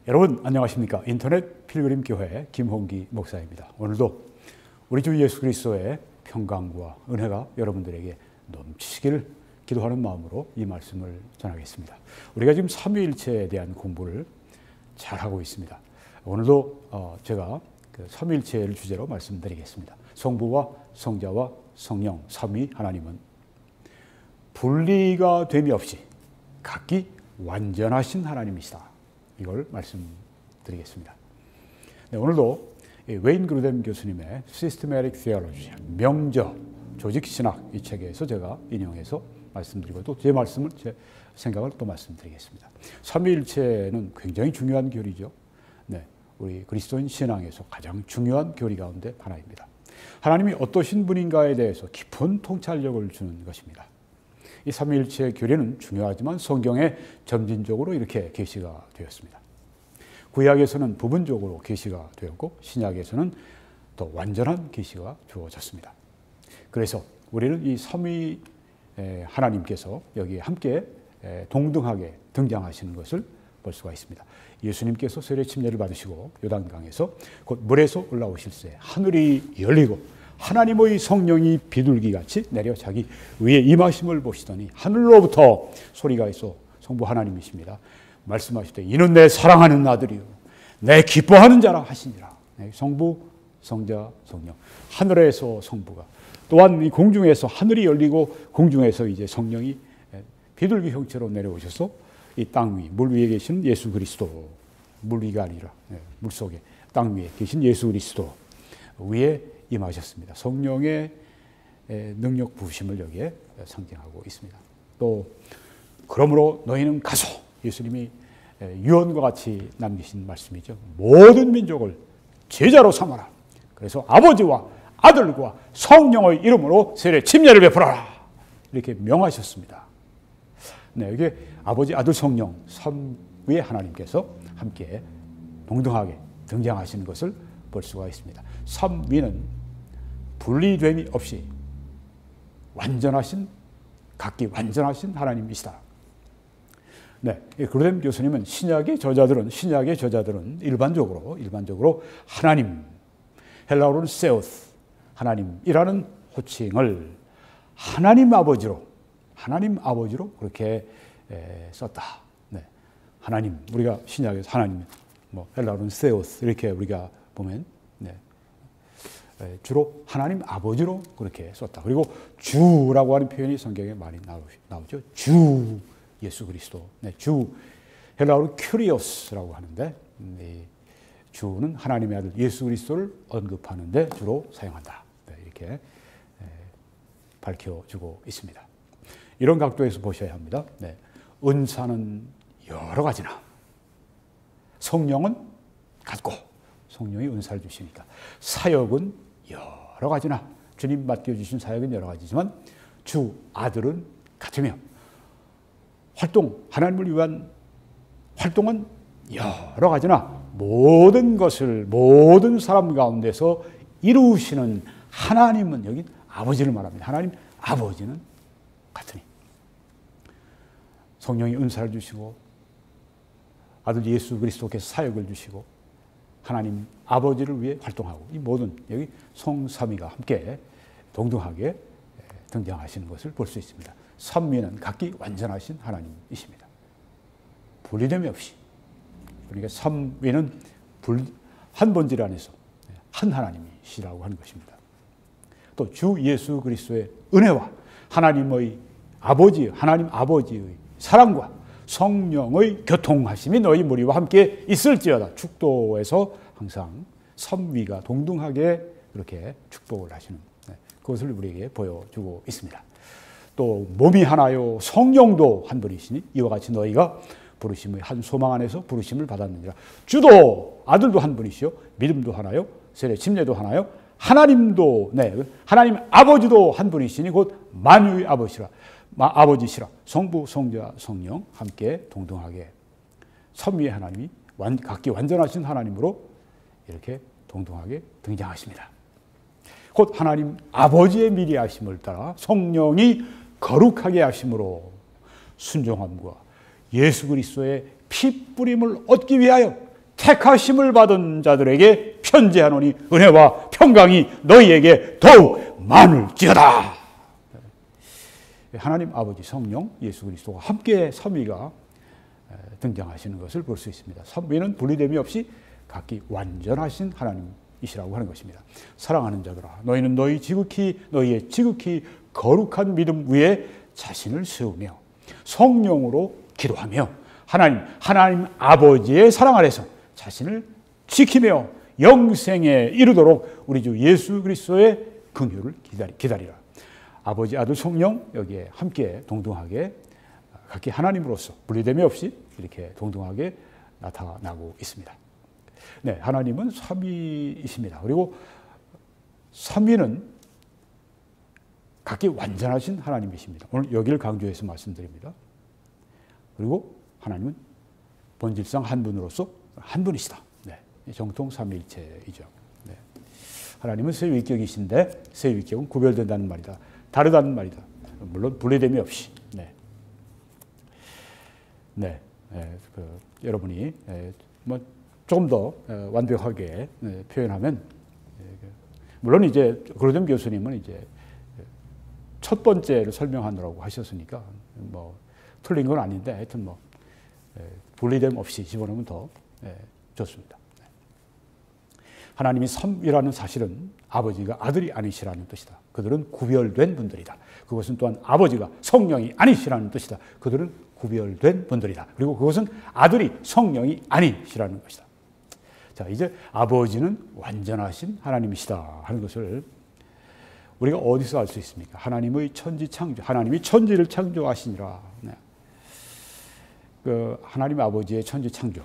여러분 안녕하십니까? 인터넷 필그림 교회 김홍기 목사입니다. 오늘도 우리 주 예수 그리스도의 평강과 은혜가 여러분들에게 넘치시기를 기도하는 마음으로 이 말씀을 전하겠습니다. 우리가 지금 삼위일체에 대한 공부를 잘 하고 있습니다. 오늘도 제가 그 삼위일체를 주제로 말씀드리겠습니다. 성부와 성자와 성령 삼위 하나님은 분리가 됨이 없이 각기 완전하신 하나님이시다. 이걸 말씀드리겠습니다. 네, 오늘도 웨인 그루뎀 교수님의 Systematic Theology, 명저, 조직신학 이 책에서 제가 인용해서 말씀드리고 또 제 말씀을, 제 생각을 또 말씀드리겠습니다. 삼위일체는 굉장히 중요한 교리죠. 네, 우리 그리스도인 신앙에서 가장 중요한 교리 가운데 하나입니다. 하나님이 어떠신 분인가에 대해서 깊은 통찰력을 주는 것입니다. 이 삼위일체의 교리는 중요하지만 성경에 점진적으로 이렇게 계시가 되었습니다. 구약에서는 부분적으로 계시가 되었고 신약에서는 더 완전한 계시가 주어졌습니다. 그래서 우리는 이 삼위 하나님께서 여기에 함께 동등하게 등장하시는 것을 볼 수가 있습니다. 예수님께서 세례 침례를 받으시고 요단강에서 곧 물에서 올라오실 때 하늘이 열리고 하나님의 성령이 비둘기같이 내려 자기 위에 임하심을 보시더니 하늘로부터 소리가 있어 성부 하나님이십니다. 말씀하시되 이는 내 사랑하는 아들이요 내 기뻐하는 자라 하시니라. 성부, 성자, 성령. 하늘에서 성부가 또한 이 공중에서 하늘이 열리고 공중에서 이제 성령이 비둘기 형체로 내려오셔서 이 땅 위, 물 위에 계신 예수 그리스도, 물 위가 아니라 물 속에 땅 위에 계신 예수 그리스도 위에 임하셨습니다. 성령의 능력 부으심을 여기에 상징하고 있습니다. 또 그러므로 너희는 가서 예수님이 유언과 같이 남기신 말씀이죠. 모든 민족을 제자로 삼아라. 그래서 아버지와 아들과 성령의 이름으로 세례 침례를 베풀어라. 이렇게 명하셨습니다. 네, 이게 아버지, 아들, 성령 삼위의 하나님께서 함께 동등하게 등장하시는 것을 볼 수가 있습니다. 삼위는 분리됨이 없이 완전하신, 각기 완전하신 하나님이시다. 네, 그루뎀 교수님은 신약의 저자들은 일반적으로 하나님, 헬라어로는 세우스, 하나님이라는 호칭을 하나님 아버지로 그렇게 썼다. 네, 하나님, 우리가 신약에서 하나님, 헬라어로는 세우스 이렇게 우리가 보면 주로 하나님 아버지로 그렇게 썼다. 그리고 주라고 하는 표현이 성경에 많이 나오죠. 주 예수 그리스도. 네, 주 헬라어로 큐리오스라고 하는데 주는 하나님의 아들 예수 그리스도를 언급하는데 주로 사용한다. 네, 이렇게 밝혀주고 있습니다. 이런 각도에서 보셔야 합니다. 네, 은사는 여러 가지나 성령은 같고 성령이 은사를 주시니까 사역은 여러 가지나 주님 맡겨주신 사역은 여러 가지지만 주 아들은 같으며 하나님을 위한 활동은 여러 가지나 모든 것을 모든 사람 가운데서 이루시는 하나님은 여기 아버지를 말합니다. 하나님 아버지는 같으니 성령이 은사를 주시고 아들 예수 그리스도께서 사역을 주시고 하나님 아버지를 위해 활동하고 이 모든 여기 성삼위가 함께 동등하게 등장하시는 것을 볼 수 있습니다. 삼위는 각기 완전하신 하나님이십니다. 분리됨이 없이. 그러니까 삼위는 한 본질 안에서 한 하나님이시라고 하는 것입니다. 또 주 예수 그리스도의 은혜와 하나님 아버지의 사랑과 성령의 교통하심이 너희 무리와 함께 있을지어다. 축도에서 항상 삼위가 동등하게 그렇게 축복을 하시는 그것을 우리에게 보여주고 있습니다. 또 몸이 하나요 성령도 한 분이시니 이와 같이 너희가 부르심의 한 소망 안에서 부르심을 받았느니라. 주도 아들도 한 분이시요 믿음도 하나요 세례 침례도 하나요 하나님 아버지도 한 분이시니 곧 만유의 아버지시라. 성부, 성자, 성령 함께 동등하게 삼위의 하나님이 각기 완전하신 하나님으로 이렇게 동등하게 등장하십니다. 곧 하나님 아버지의 미리 하심을 따라 성령이 거룩하게 하심으로 순종함과 예수 그리스도의 피 뿌림을 얻기 위하여 택하심을 받은 자들에게 편지하노니 은혜와 평강이 너희에게 더욱 많을지어다. 하나님 아버지, 성령, 예수 그리스도가 함께 삼위가 등장하시는 것을 볼 수 있습니다. 삼위는 분리됨이 없이 각기 완전하신 하나님이시라고 하는 것입니다. 사랑하는 자들아, 너희는 너희의 지극히 거룩한 믿음 위에 자신을 세우며 성령으로 기도하며 하나님 아버지의 사랑 아래서 자신을 지키며 영생에 이르도록 우리 주 예수 그리스도의 긍휼을 기다리라. 아버지, 아들, 성령 여기에 함께 동등하게 각기 하나님으로서 분리됨이 없이 이렇게 동등하게 나타나고 있습니다. 네, 하나님은 삼위이십니다. 그리고 삼위는 각기 완전하신 하나님이십니다. 오늘 여기를 강조해서 말씀드립니다. 그리고 하나님은 본질상 한 분으로서 한 분이시다. 네, 정통 삼위일체이죠. 네. 하나님은 세위격이신데 세위격은 구별된다는 말이다. 다르다는 말이다. 물론 분리됨이 없이. 네. 네. 여러분이 조금 더 완벽하게 표현하면, 물론 이제 그루뎀 교수님은 이제 첫 번째를 설명하느라고 하셨으니까 뭐 틀린 건 아닌데 하여튼 뭐 분리됨 없이 집어넣으면 더 좋습니다. 하나님이 삼위라는 사실은 아버지가 아들이 아니시라는 뜻이다. 그들은 구별된 분들이다. 그것은 또한 아버지가 성령이 아니시라는 뜻이다. 그들은 구별된 분들이다. 그리고 그것은 아들이 성령이 아니시라는 것이다. 자, 이제 아버지는 완전하신 하나님이시다 하는 것을 우리가 어디서 알 수 있습니까? 하나님의 천지 창조, 하나님이 천지를 창조하시니라. 네. 하나님 아버지의 천지 창조.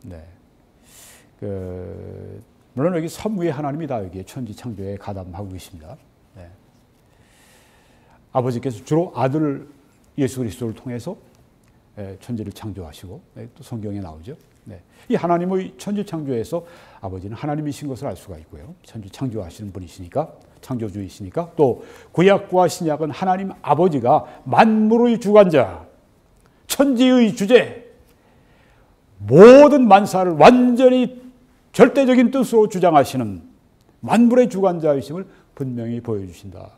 네. 물론 여기 삼위의 하나님이 다 여기에 천지 창조에 가담하고 계십니다. 네. 아버지께서 주로 아들 예수 그리스도를 통해서 천지를 창조하시고, 또 성경에 나오죠. 네. 이 하나님의 천지 창조에서 아버지는 하나님이신 것을 알 수가 있고요. 천지 창조하시는 분이시니까, 창조주이시니까, 또 구약과 신약은 하나님 아버지가 만물의 주관자, 천지의 주제, 모든 만사를 완전히 절대적인 뜻으로 주장하시는 만물의 주관자이심을 분명히 보여주신다.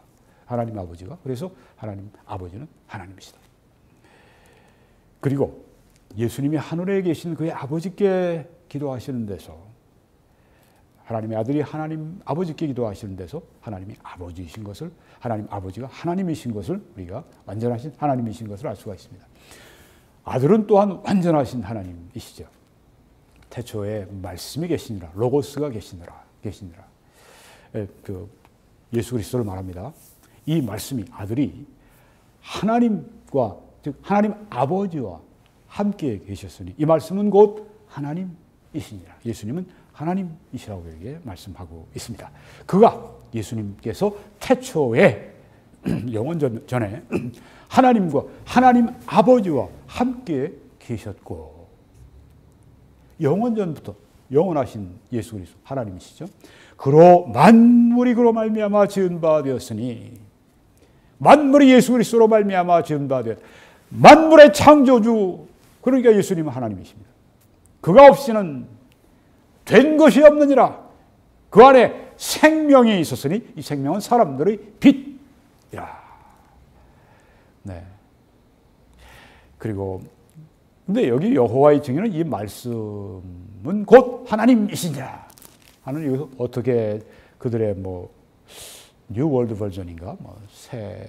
하나님 아버지가. 그래서 하나님 아버지는 하나님이시다. 그리고 예수님이 하늘에 계신 그의 아버지께 기도하시는 데서, 하나님의 아들이 하나님 아버지께 기도하시는 데서 하나님이 아버지이신 것을, 하나님 아버지가 하나님이신 것을, 우리가 완전하신 하나님이신 것을 알 수가 있습니다. 아들은 또한 완전하신 하나님이시죠. 태초에 말씀이 계시니라, 로고스가 계시니라. 예수 그리스도를 말합니다. 이 말씀이, 아들이 하나님과, 즉 하나님 아버지와 함께 계셨으니 이 말씀은 곧 하나님이시니라. 예수님은 하나님이시라고 여기에 말씀하고 있습니다. 그가, 예수님께서 태초에 영원 전에 하나님과 하나님 아버지와 함께 계셨고, 영원 전부터 영원하신 예수 그리스도 하나님이시죠. 그로 만물이 그로 말미암아 지은 바 되었으니, 만물이 예수 그리스도로 말미암아 지은 바 되었다. 만물의 창조주, 그러니까 예수님은 하나님이십니다. 그가 없이는 된 것이 없느니라. 그 안에 생명이 있었으니 이 생명은 사람들의 빛이라. 네. 그리고 근데 여기 여호와의 증인은 이 말씀은 곧 하나님이시냐 하는, 이것을 어떻게 그들의 뉴 월드 버전인가 새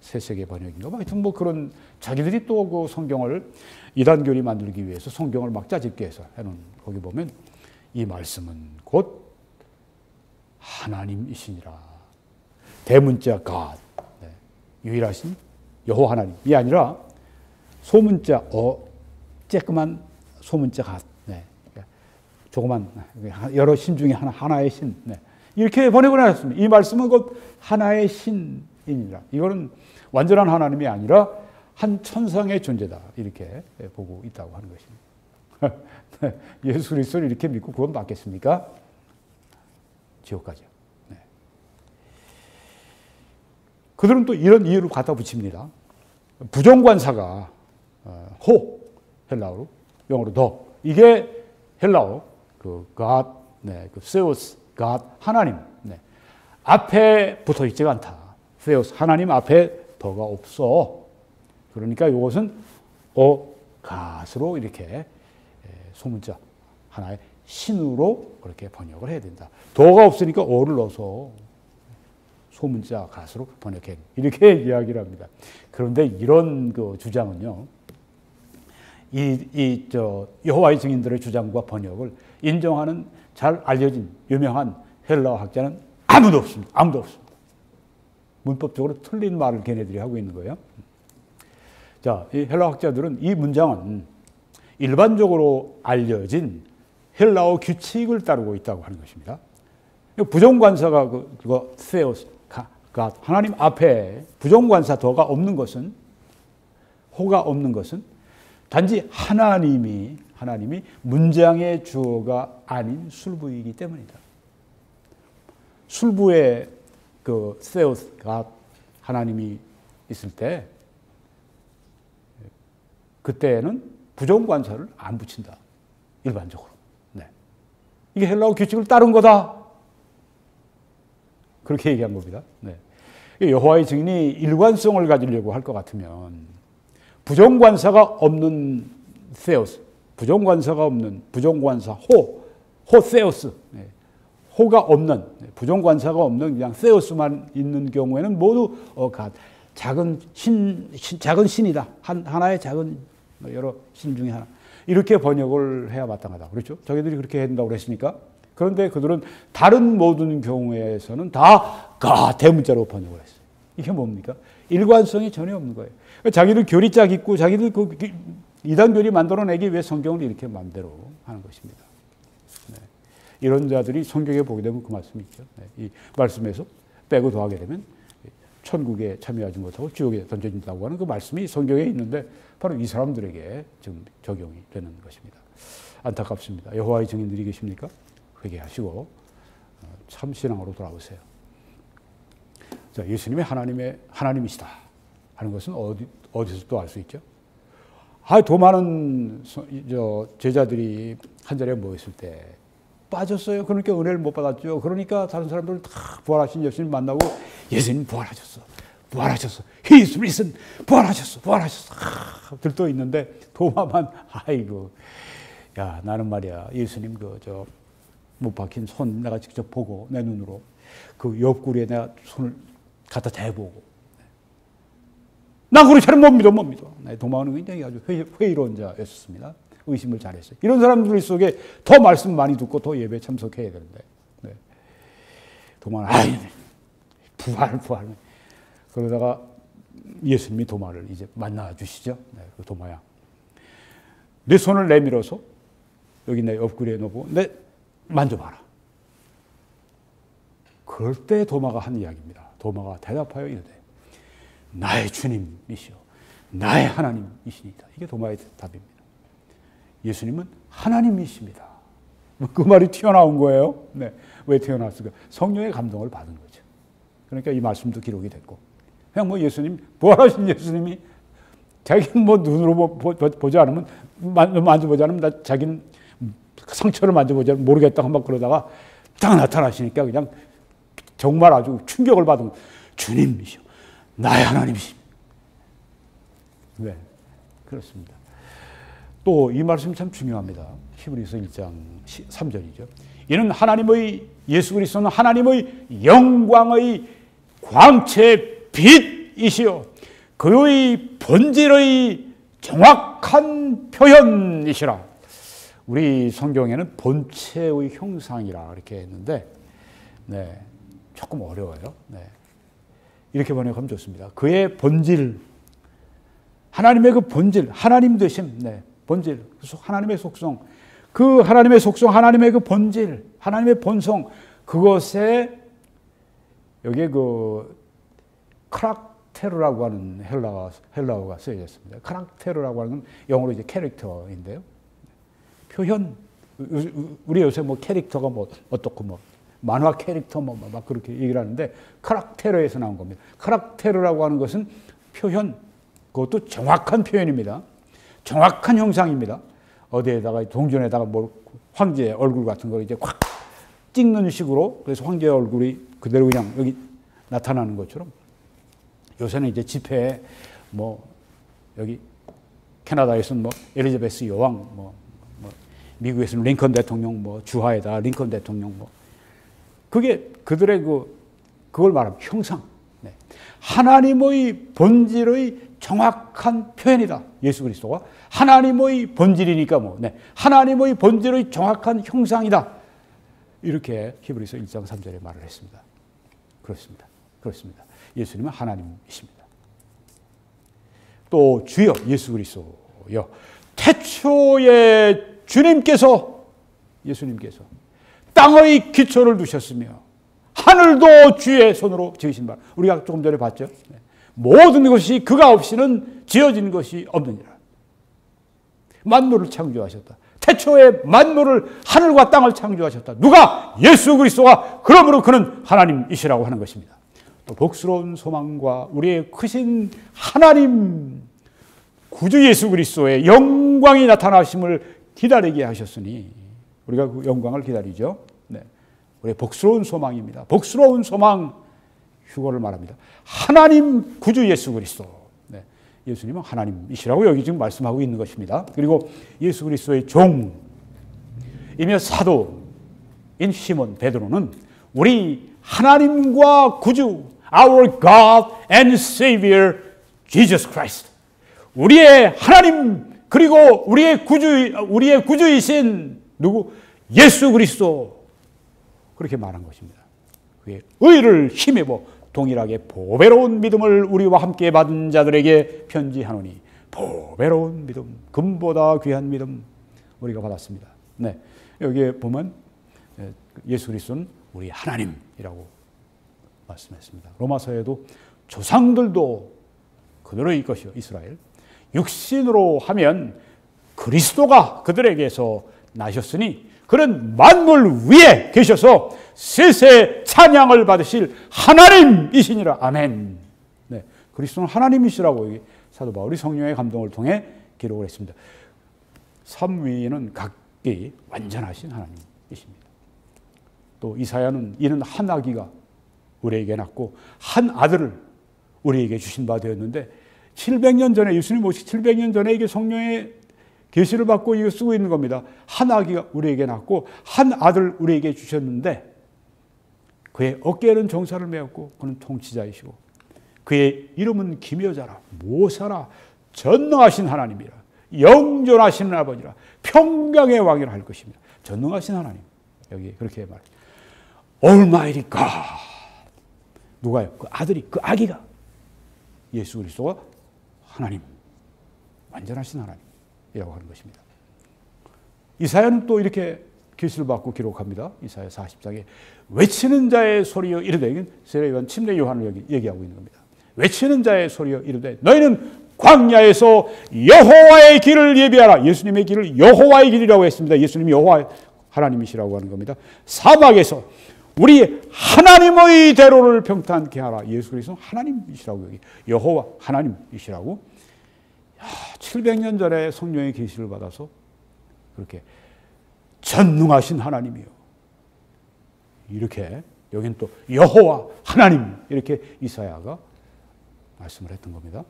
세계 번역인가 하여튼 그런 자기들이 또 그 성경을 이단교리 만들기 위해서 성경을 막 짜집게 해서 해놓은, 거기 보면 이 말씀은 곧 하나님이시니라. 대문자 God, 네. 유일하신 여호와 하나님이 아니라 소문자 쬐끄만 소문자 God, 네. 조그만 여러 신 중에 하나의 신, 네. 이렇게 번역을 하셨습니다. 이 말씀은 곧 하나의 신이니라. 이거는 완전한 하나님이 아니라 한 천상의 존재다, 이렇게 보고 있다고 하는 것입니다. 예수 그리스도를 이렇게 믿고 구원 받겠습니까? 지옥 가죠. 네. 그들은 또 이런 이유를 갖다 붙입니다. 부정관사가 헬라어로, 영어로 더, 이게 헬라어 그 God, 그 세우스, God 하나님 앞에 붙어 있지가 않다. 세우스 하나님 앞에 더가 없어. 그러니까 이것은 God으로 이렇게 소문자 하나의 신으로 그렇게 번역을 해야 된다. 더가 없으니까 어를 넣어서 소문자 God으로 번역해. 이렇게 이야기를 합니다. 그런데 이런 그 주장은요, 여호와의 증인들의 주장과 번역을 인정하는 잘 알려진 유명한 헬라어 학자는 아무도 없습니다. 아무도 없습니다. 문법적으로 틀린 말을 걔네들이 하고 있는 거예요. 자, 이 헬라어 학자들은 이 문장은 일반적으로 알려진 헬라어 규칙을 따르고 있다고 하는 것입니다. 부정관사가 그거 세우스, 하나님 앞에 부정관사 더가 없는 것은, 호가 없는 것은 단지 하나님이 문장의 주어가 아닌 술부이기 때문이다. 술부에 그 세우스가 하나님이 있을 때 그때는 부정관사를 안 붙인다. 일반적으로. 네. 이게 헬라어 규칙을 따른 거다. 그렇게 얘기한 겁니다. 네. 여호와의 증인이 일관성을 가지려고 할 것 같으면 부정관사가 없는 세우스, 부정관사가 없는 부정관사 호 세우스, 호가 없는 부정관사가 없는 그냥 세우스만 있는 경우에는 모두 작은 신이다. 하나의 작은 여러 신 중에 하나. 이렇게 번역을 해야 마땅하다. 그렇죠? 자기들이 그렇게 해야 된다고 그랬으니까. 그런데 그들은 다른 모든 경우에서는 다 대문자로 번역을 했어요. 이게 뭡니까? 일관성이 전혀 없는 거예요. 자기들 교리 짝 있고 자기들 이단 교리 만들어내기 위해 성경을 이렇게 마음대로 하는 것입니다. 네. 이런 자들이 성경에 보게 되면 그 말씀이 있죠. 네. 이 말씀에서 빼고 더하게 되면 천국에 참여하지 못하고 지옥에 던져진다고 하는 그 말씀이 성경에 있는데 바로 이 사람들에게 지금 적용이 되는 것입니다. 안타깝습니다. 여호와의 증인들이 계십니까? 회개하시고 참 신앙으로 돌아오세요. 자, 예수님이 하나님이시다 하는 것은 어디서 또 알 수 있죠? 더 많은 제자들이 한 자리에 모였을 때 빠졌어요. 그러니까 은혜를 못 받았죠. 그러니까 다른 사람들은 다 부활하신 예수님 만나고 예수님 부활하셨어. He is risen. 부활하셨어. 들떠 있는데 도마만 아이고, 야 나는 말이야 예수님 못 박힌 손 내가 직접 보고 내 눈으로 그 옆구리에 내가 손을 갖다 대보고 난 그렇게는 못 믿어. 도마는 굉장히 아주 회의로운 자였습니다. 의심을 잘했어요. 이런 사람들 속에 더 말씀 많이 듣고 더 예배 참석해야 되는데 도마는 부활 그러다가 예수님이 도마를 이제 만나 주시죠. 그 도마야 내 손을 내밀어서 여기 내 옆구리에 넣고 내 만져봐라. 그럴 때 도마가 한 이야기입니다. 도마가 대답하여 이르되 나의 주님이시오 나의 하나님이시니이다. 이게 도마의 답입니다. 예수님은 하나님이십니다. 그 말이 튀어나온 거예요. 네. 왜 튀어나왔을까? 성령의 감동을 받은 거죠. 그러니까 이 말씀도 기록이 됐고 그냥 예수님 부활하신 예수님이 자기는 눈으로 보지 않으면 만져보지 않으면 자기는 상처를 만져보지 않으면 모르겠다고 막 그러다가 딱 나타나시니까 그냥 정말 아주 충격을 받은 거예요. 주님이시오 나의 하나님이십니다. 네, 그렇습니다. 또 이 말씀 참 중요합니다. 히브리서 1장 3절이죠. 이는 하나님의 예수 그리스도는 하나님의 영광의 광채 빛이시요 그의 본질의 정확한 표현이시라. 우리 성경에는 본체의 형상이라 이렇게 했는데 조금 어려워요. 이렇게 번역하면 좋습니다. 그의 본질, 하나님의 그 본질, 하나님 되심, 본질, 하나님의 속성, 그 하나님의 속성, 하나님의 그 본질, 하나님의 본성, 그것에 여기에 그 카락테르라고 하는 헬라어가 쓰여졌습니다. 카락테르라고 하는 건 영어로 이제 캐릭터인데요. 표현, 우리 요새 캐릭터가 어떻고 만화 캐릭터 막 그렇게 얘기를 하는데 카락테르에서 나온 겁니다. 카락테르라고 하는 것은 표현, 그것도 정확한 표현입니다. 정확한 형상입니다. 어디에다가 동전에다가 뭘 황제의 얼굴 같은 걸 이제 확 찍는 식으로, 그래서 황제의 얼굴이 그대로 그냥 여기 나타나는 것처럼 요새는 이제 집회에 뭐 여기 캐나다에서는 뭐 엘리자베스 여왕, 뭐 미국에서는 링컨 대통령, 뭐 주하에다 링컨 대통령, 뭐 그게 그들의 그걸 말하면 형상. 네. 하나님의 본질의 정확한 표현이다. 예수 그리스도가 하나님의 본질이니까 뭐, 네. 하나님의 본질의 정확한 형상이다. 이렇게 히브리서 1장 3절에 말을 했습니다. 그렇습니다. 그렇습니다. 예수님은 하나님이십니다. 또 주여 예수 그리스도여, 태초에 주님께서, 예수님께서 땅의 기초를 두셨으며 하늘도 주의 손으로 지으신 바, 우리가 조금 전에 봤죠. 모든 것이 그가 없이는 지어진 것이 없느니라. 만물을 창조하셨다. 태초에 만물을, 하늘과 땅을 창조하셨다. 누가? 예수 그리스도가. 그러므로 그는 하나님이시라고 하는 것입니다. 또 복스러운 소망과 우리의 크신 하나님 구주 예수 그리스도의 영광이 나타나심을 기다리게 하셨으니 우리가 그 영광을 기다리죠. 네. 우리의 복스러운 소망입니다. 복스러운 소망, 휴거를 말합니다. 하나님 구주 예수 그리스도. 네. 예수님은 하나님이시라고 여기 지금 말씀하고 있는 것입니다. 그리고 예수 그리스도의 종이며 사도인 시몬 베드로는 우리 하나님과 구주, our God and Savior Jesus Christ, 우리의 하나님 그리고 우리의 구주이신 누구? 예수 그리스도. 그렇게 말한 것입니다. 그의 의를 힘입어 동일하게 보배로운 믿음을 우리와 함께 받은 자들에게 편지하노니, 보배로운 믿음, 금보다 귀한 믿음 우리가 받았습니다. 네, 여기에 보면 예수 그리스도는 우리 하나님이라고 말씀했습니다. 로마서에도 조상들도 그들의 것이요 이스라엘, 육신으로 하면 그리스도가 그들에게서 나셨으니 그는 만물 위에 계셔서 세세 찬양을 받으실 하나님이시니라. 아멘. 네, 그리스도는 하나님이시라고 사도 바울이 성령의 감동을 통해 기록을 했습니다. 삼위는 각기 완전하신 하나님이십니다. 또 이사야는 이는 한 아기가 우리에게 낳고 한 아들을 우리에게 주신 바 되었는데, 700년 전에, 예수님 오시기 700년 전에 이게 성령의 계시를 받고 이거 쓰고 있는 겁니다. 한 아기가 우리에게 낳고 한 아들 우리에게 주셨는데 그의 어깨에는 정사를 메었고 그는 통치자이시고 그의 이름은 기묘자라, 모사라, 전능하신 하나님이라, 영존하시는 아버지라, 평강의 왕이라 할 것입니다. 전능하신 하나님, 여기 그렇게 말해요. Almighty God. 누가요? 그 아들이, 그 아기가 예수 그리스도가 하나님, 완전하신 하나님이라고 하는 것입니다. 이사야는 또 이렇게 계시를 받고 기록합니다. 이사야 40장에 외치는 자의 소리여 이르되, 세례요한 침례 요한을 여기 얘기하고 있는 겁니다. 외치는 자의 소리여 이르되 너희는 광야에서 여호와의 길을 예비하라. 예수님의 길을 여호와의 길이라고 했습니다. 예수님이 여호와 하나님이시라고 하는 겁니다. 사막에서 우리 하나님의 대로를 평탄케 하라. 예수 그리스도는 하나님이시라고, 여기 여호와 하나님이시라고. 700년 전에 성령의 계시를 받아서 그렇게 전능하신 하나님이요, 이렇게 여긴 또 여호와 하나님, 이렇게 이사야가 말씀을 했던 겁니다.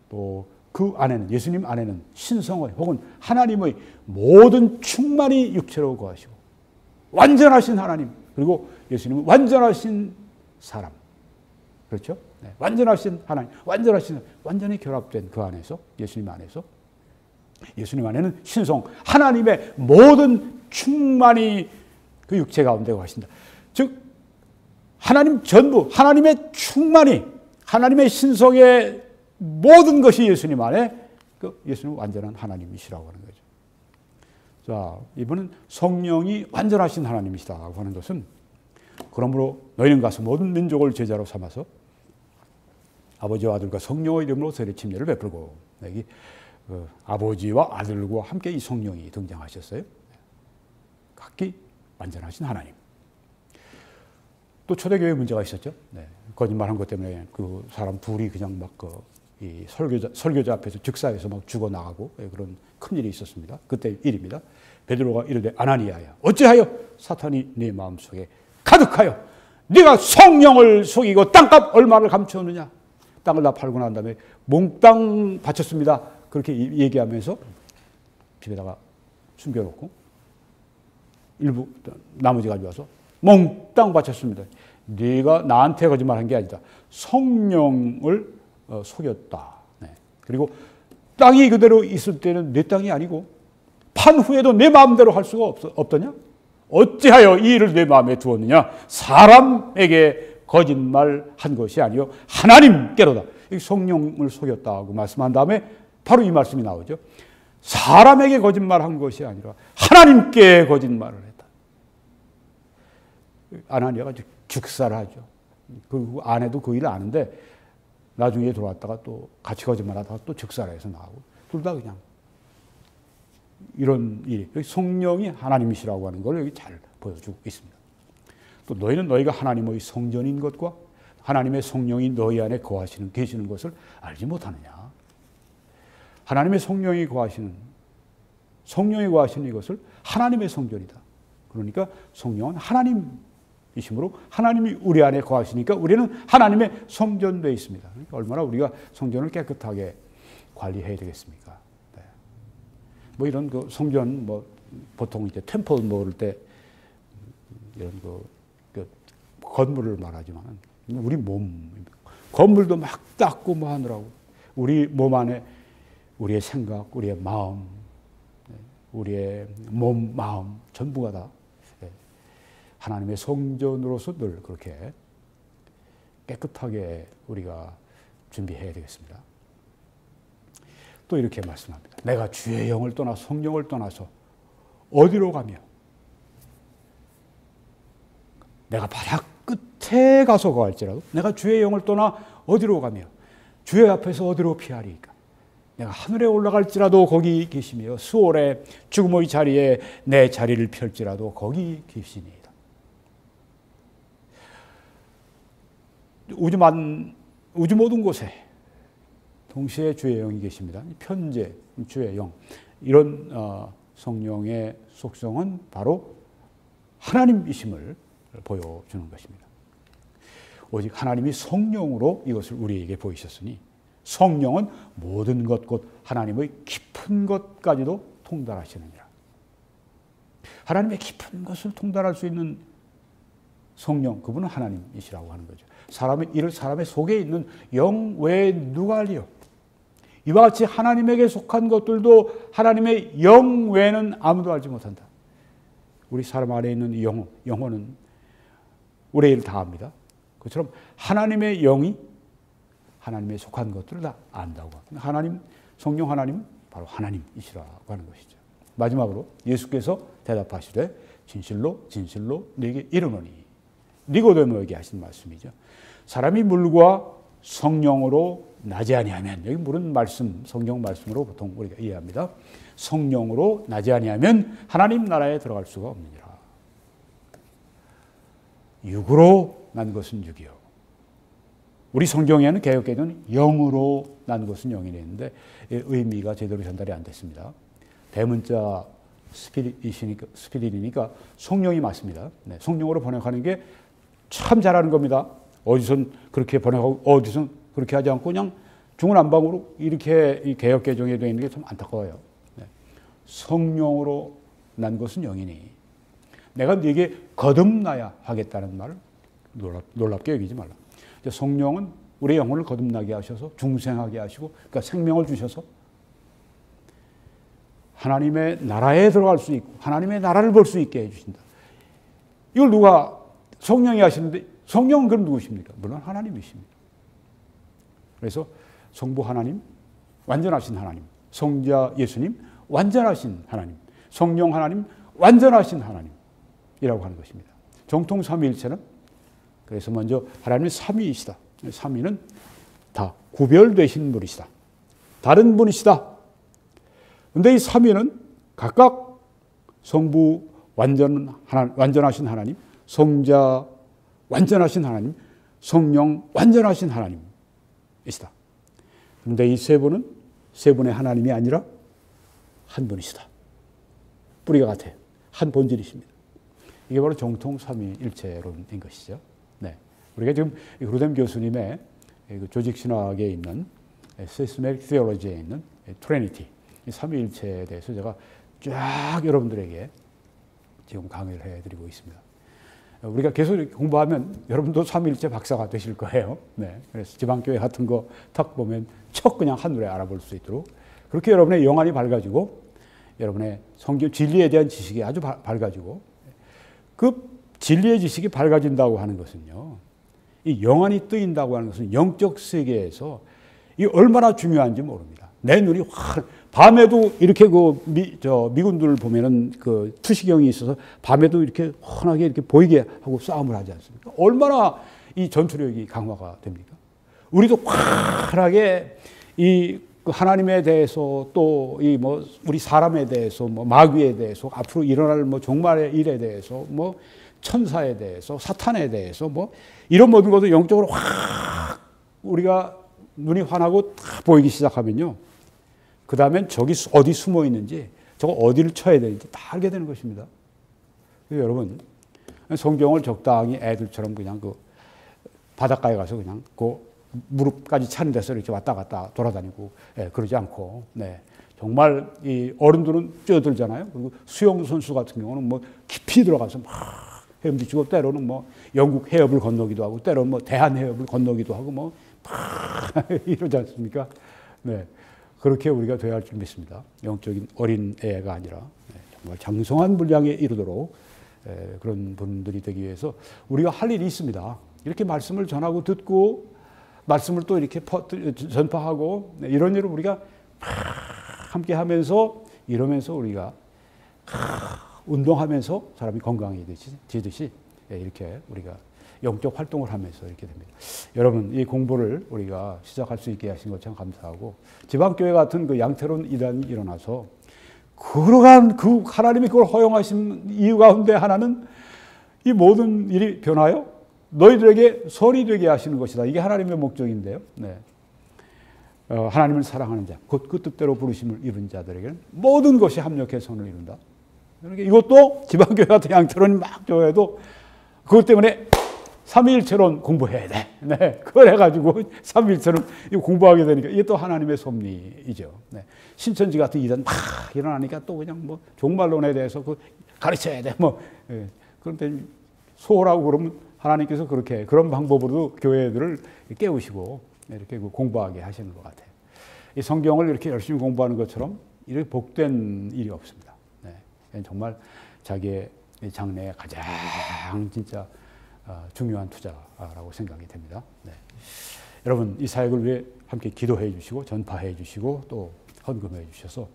또 그 안에는, 예수님 안에는 신성의 혹은 하나님의 모든 충만이 육체로 거하시고 완전하신 하나님, 그리고 예수님은 완전하신 사람, 그렇죠? 네, 완전하신 하나님, 완전히 결합된 그 안에서, 예수님 안에서, 예수님 안에는 신성, 하나님의 모든 충만이 그 육체 가운데 거하신다. 즉 하나님 전부, 하나님의 충만이, 하나님의 신성의 모든 것이 예수님 안에, 그 예수님은 완전한 하나님이시라고 하는 거죠. 자, 이번은 성령이 완전하신 하나님이시다고 하는 것은, 그러므로 너희는 가서 모든 민족을 제자로 삼아서 아버지와 아들과 성령의 이름으로 세례 침례를 베풀고, 여기 아버지와 아들과 함께 이 성령이 등장하셨어요. 각기 완전하신 하나님. 또 초대교회에 문제가 있었죠. 네. 거짓말한 것 때문에 그 사람 둘이 그냥 막 이 설교자 앞에서 즉사해서 막 죽어나가고 그런 큰일이 있었습니다. 그때 일입니다. 베드로가 이르되 아나니아야 어찌하여 사탄이 네 마음속에 가득하여 네가 성령을 속이고 땅값 얼마를 감추었느냐. 땅을 다 팔고 난 다음에 몽땅 바쳤습니다. 그렇게 얘기하면서 집에다가 숨겨놓고 일부 나머지 가져와서 몽땅 바쳤습니다. 네가 나한테 거짓말한 게 아니다. 성령을 속였다. 네. 그리고 땅이 그대로 있을 때는 내 땅이 아니고 판 후에도 내 마음대로 할 수가 없더냐? 어찌하여 이 일을 내 마음에 두었느냐? 사람에게 거짓말한 것이 아니요 하나님께로다. 성령을 속였다고 말씀한 다음에 바로 이 말씀이 나오죠. 사람에게 거짓말한 것이 아니라 하나님께 거짓말을 했다. 아나니아가 즉사를 하죠. 그 아내도 그 일을 아는데 나중에 들어왔다가 또 같이 거짓말하다가 또 즉사를 해서 나오고 둘 다 그냥 이런 일. 성령이 하나님이시라고 하는 걸 여기 잘 보여주고 있습니다. 또 너희는 너희가 하나님의 성전인 것과 하나님의 성령이 너희 안에 계시는 것을 알지 못하느냐. 하나님의 성령이 거하시는 이것을 하나님의 성전이다. 그러니까 성령은 하나님이시므로 하나님이 우리 안에 거하시니까 우리는 하나님의 성전되어 있습니다. 그러니까 얼마나 우리가 성전을 깨끗하게 관리해야 되겠습니까? 네. 뭐 이런 그 성전 보통 이제 템플 모을 때 이런 그 건물을 말하지만 우리 몸 건물도 막 닦고 뭐 하느라고 우리 몸 안에 우리의 생각, 우리의 마음, 우리의 몸, 마음 전부가 다 하나님의 성전으로서 늘 그렇게 깨끗하게 우리가 준비해야 되겠습니다. 또 이렇게 말씀합니다. 내가 주의 영을 떠나 성령을 떠나서 어디로 가며 내가 바다 끝에 가서 거할지라도 내가 주의 영을 떠나 어디로 가며 주의 앞에서 어디로 피하리까. 내가 하늘에 올라갈지라도 거기 계시며 수월의 죽음의 자리에 내 자리를 펼지라도 거기 계시니이다. 우주 모든 곳에 동시에 주의 영이 계십니다. 편재, 주의 영 이런 성령의 속성은 바로 하나님이심을 보여주는 것입니다. 오직 하나님이 성령으로 이것을 우리에게 보이셨으니 성령은 모든 것 곧 하나님의 깊은 것까지도 통달하시느니라. 하나님의 깊은 것을 통달할 수 있는 성령, 그분은 하나님이시라고 하는 거죠. 사람의 속에 있는 영 외에 누가 알리요? 이와 같이 하나님에게 속한 것들도 하나님의 영 외에는 아무도 알지 못한다. 우리 사람 안에 있는 영혼은 우리의 일을 다 압니다. 그처럼 하나님의 영이 하나님에 속한 것들을 다 안다고 합니다. 성령 하나님은 바로 하나님이시라고 하는 것이죠. 마지막으로 예수께서 대답하시되 진실로 진실로 네게 이르노니 니고데모에게 하신 말씀이죠. 사람이 물과 성령으로 나지 아니하면, 여기 물은 말씀, 성경 말씀으로 보통 우리가 이해합니다. 성령으로 나지 아니하면 하나님 나라에 들어갈 수가 없느니라. 육으로 난 것은 육이요. 우리 성경에는 개역개정은 영으로 난 것은 영이 있는데 의미가 제대로 전달이 안 됐습니다. 대문자 스피릿이니까 성령이 맞습니다. 네, 성령으로 번역하는 게 참 잘하는 겁니다. 어디선 그렇게 번역하고 어디선 그렇게 하지 않고 그냥 중문안방으로 이렇게 이 개역개정에 되어 있는 게 참 안타까워요. 네. 성령으로 난 것은 영이니 내가 네게 거듭나야 하겠다는 말을 놀랍게 여기지 말라. 성령은 우리의 영혼을 거듭나게 하셔서 중생하게 하시고 그러니까 생명을 주셔서 하나님의 나라에 들어갈 수 있고 하나님의 나라를 볼 수 있게 해주신다. 이걸 누가 성령이 하시는데 성령은 그럼 누구십니까? 물론 하나님이십니다. 그래서 성부 하나님, 완전하신 하나님, 성자 예수님, 완전하신 하나님, 성령 하나님, 완전하신 하나님이라고 하는 것입니다. 정통 삼위일체는 그래서 먼저 하나님은 삼위이시다. 삼위는 다 구별되신 분이시다. 다른 분이시다. 그런데 이 삼위는 각각 성부 완전하신 하나님, 성자 완전하신 하나님, 성령 완전하신 하나님이시다. 그런데 이 세 분은 세 분의 하나님이 아니라 한 분이시다. 뿌리가 같아요. 한 본질이십니다. 이게 바로 정통 삼위일체론인 것이죠. 네. 우리가 지금 그루뎀 교수님의 조직 신학에 있는 Systematic Theology에 있는 트리니티, 삼위일체에 대해서 제가 쫙 여러분들에게 지금 강의를 해드리고 있습니다. 우리가 계속 공부하면 여러분도 삼위일체 박사가 되실 거예요. 네. 그래서 지방교회 같은 거 탁 보면 척 그냥 한눈에 알아볼 수 있도록 그렇게 여러분의 영안이 밝아지고 여러분의 성경 진리에 대한 지식이 아주 밝아지고 그 진리의 지식이 밝아진다고 하는 것은요. 이 영안이 뜨인다고 하는 것은 영적 세계에서 이 얼마나 중요한지 모릅니다. 내 눈이 밤에도 이렇게 미군들 보면은 그 투시경이 있어서 밤에도 이렇게 환하게 이렇게 보이게 하고 싸움을 하지 않습니까? 얼마나 이 전투력이 강화가 됩니까? 우리도 환하게 이 하나님에 대해서 또 이 우리 사람에 대해서 마귀에 대해서 앞으로 일어날 종말의 일에 대해서 천사에 대해서 사탄에 대해서 이런 모든 것도 영적으로 확 우리가 눈이 환하고 딱 보이기 시작하면요. 그 다음엔 저기 어디 숨어 있는지 저거 어디를 쳐야 되는지 다 알게 되는 것입니다. 그래서 여러분 성경을 적당히 애들처럼 그냥 그 바닷가에 가서 그냥 그 무릎까지 차는 데서 이렇게 왔다 갔다 돌아다니고 그러지 않고 정말 이 어른들은 뛰어들잖아요. 그리고 수영 선수 같은 경우는 깊이 들어가서 막 헤엄치고 때로는 영국 해협을 건너기도 하고 때로는 대한 해협을 건너기도 하고 막 이러지 않습니까? 네. 그렇게 우리가 되어야 할 줄 믿습니다. 영적인 어린 애가 아니라 정말 장성한 분량에 이르도록 그런 분들이 되기 위해서 우리가 할 일이 있습니다. 이렇게 말씀을 전하고 듣고 말씀을 또 이렇게 전파하고 이런 일을 우리가 함께 하면서 이러면서 우리가 운동하면서 사람이 건강해지듯이 이렇게 우리가 영적 활동을 하면서 이렇게 됩니다. 여러분 이 공부를 우리가 시작할 수 있게 하신 것 참 감사하고 지방교회 같은 그 양태론 이단이 일어나서 그러한 그 하나님이 그걸 허용하신 이유 가운데 하나는 이 모든 일이 변하여 너희들에게 선이 되게 하시는 것이다. 이게 하나님의 목적인데요. 네. 하나님을 사랑하는 자, 곧 그 뜻대로 부르심을 이룬 자들에게는 모든 것이 합력해 선을 이룬다. 그러니까 이것도 지방교회 같은 양태론이 막 좋아해도 그것 때문에 삼위일체론 공부해야 돼. 네. 그걸 해가지고 삼위일체론 공부하게 되니까 이게 또 하나님의 섭리이죠. 네. 신천지 같은 이단 막 일어나니까 또 그냥 종말론에 대해서 가르쳐야 돼. 그런데 소홀하고 그러면 하나님께서 그렇게 그런 방법으로도 교회들을 깨우시고 이렇게 공부하게 하시는 것 같아요. 이 성경을 이렇게 열심히 공부하는 것처럼 이렇게 복된 일이 없습니다. 네. 정말 자기의 장래에 가장 진짜 중요한 투자라고 생각이 됩니다. 네. 여러분 이 사역을 위해 함께 기도해 주시고 전파해 주시고 또 헌금해 주셔서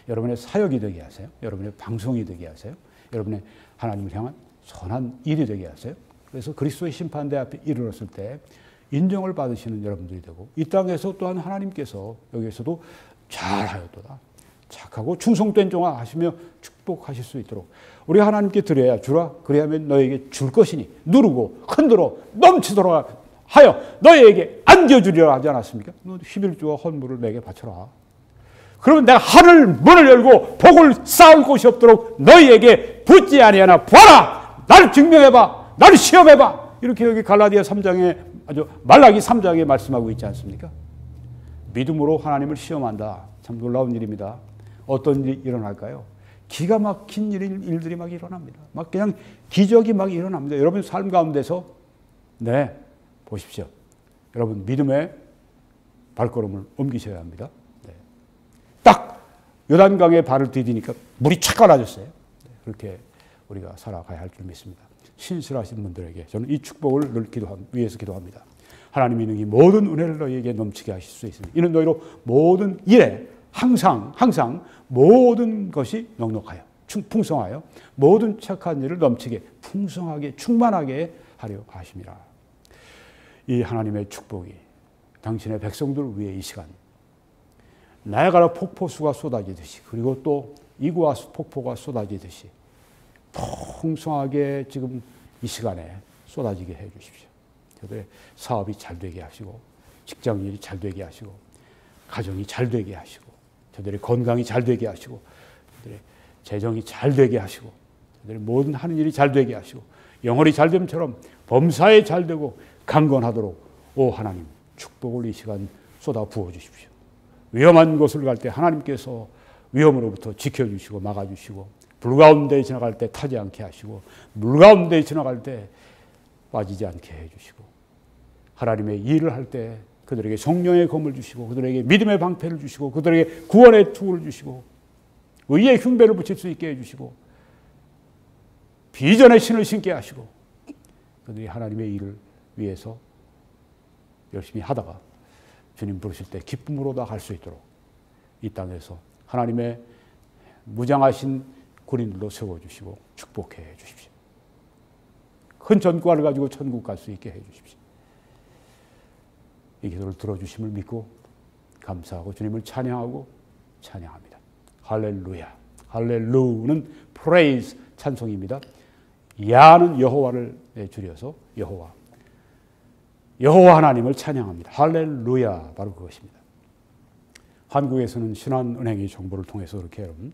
여러분의 사역이 되게 하세요. 여러분의 방송이 되게 하세요. 여러분의 하나님을 향한 선한 일이 되게 하세요. 그래서 그리스도의 심판대 앞에 이르렀을 때 인정을 받으시는 여러분들이 되고 이 땅에서 또한 하나님께서 여기에서도 잘하였도다. 착하고 충성된 종아 하시며 축복하실 수 있도록 우리 하나님께 드려야 주라 그래야면 너에게 줄 것이니 누르고 흔들어 넘치도록 하여 너희에게 안겨주리라 하지 않았습니까? 너 11조와 헌물을 내게 바쳐라. 그러면 내가 하늘 문을 열고 복을 쌓을 곳이 없도록 너희에게 붓지 아니하나 보아라. 나를 증명해봐. 나를 시험해봐. 이렇게 여기 갈라디아 3장에 아주 말라기 3장에 말씀하고 있지 않습니까? 믿음으로 하나님을 시험한다. 참 놀라운 일입니다. 어떤 일이 일어날까요? 기가 막힌 일들이 막 일어납니다. 막 그냥 기적이 막 일어납니다. 여러분 삶 가운데서 네 보십시오. 여러분 믿음의 발걸음을 옮기셔야 합니다. 네. 딱 요단강에 발을 디디니까 물이 착 갈라졌어요. 네. 그렇게 우리가 살아가야 할 줄 믿습니다. 신실하신 분들에게 저는 이 축복을 늘 위해서 기도합니다. 하나님이 능히 모든 은혜를 너희에게 넘치게 하실 수 있으니 이는 너희로 모든 일에 항상 모든 것이 넉넉하여 풍성하여 모든 착한 일을 넘치게 풍성하게 충만하게 하려 하심이라. 이 하나님의 축복이 당신의 백성들을 위해 이 시간 나야가라 폭포수가 쏟아지듯이 그리고 또 이구아 폭포가 쏟아지듯이 풍성하게 지금 이 시간에 쏟아지게 해 주십시오. 저들의 사업이 잘 되게 하시고 직장 일이 잘 되게 하시고 가정이 잘 되게 하시고, 저들의 건강이 잘 되게 하시고, 저들의 재정이 잘 되게 하시고, 저들의 모든 하는 일이 잘 되게 하시고, 영혼이 잘 됨처럼 범사에 잘 되고 강건하도록 오 하나님 축복을 이 시간 쏟아 부어 주십시오. 위험한 곳을 갈 때 하나님께서 위험으로부터 지켜주시고 막아주시고, 불 가운데 지나갈 때 타지 않게 하시고, 물 가운데 지나갈 때 빠지지 않게 해주시고, 하나님의 일을 할 때 그들에게 성령의 검을 주시고, 그들에게 믿음의 방패를 주시고, 그들에게 구원의 투구를 주시고, 의의 흉배를 붙일 수 있게 해주시고, 비전의 신을 신게 하시고, 그들이 하나님의 일을 위해서 열심히 하다가 주님 부르실 때 기쁨으로 나갈 수 있도록 이 땅에서 하나님의 무장하신 군인들로 세워주시고 축복해 주십시오. 큰 전과를 가지고 천국 갈 수 있게 해 주십시오. 이 기도를 들어주심을 믿고 감사하고 주님을 찬양하고 찬양합니다. 할렐루야. 할렐루는 praise 찬송입니다. 야는 여호와를 줄여서 여호와 하나님을 찬양합니다. 할렐루야, 바로 그것입니다. 한국에서는 신한은행의 정보를 통해서 그렇게 여러분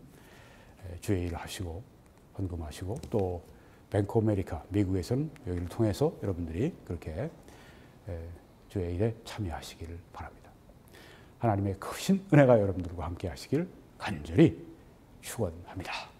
주의 일을 하시고 헌금하시고, 또 뱅크 아메리카 미국에서는 여기를 통해서 여러분들이 그렇게 주의 일에 참여하시기를 바랍니다. 하나님의 크신 은혜가 여러분들과 함께 하시길 간절히 축원합니다.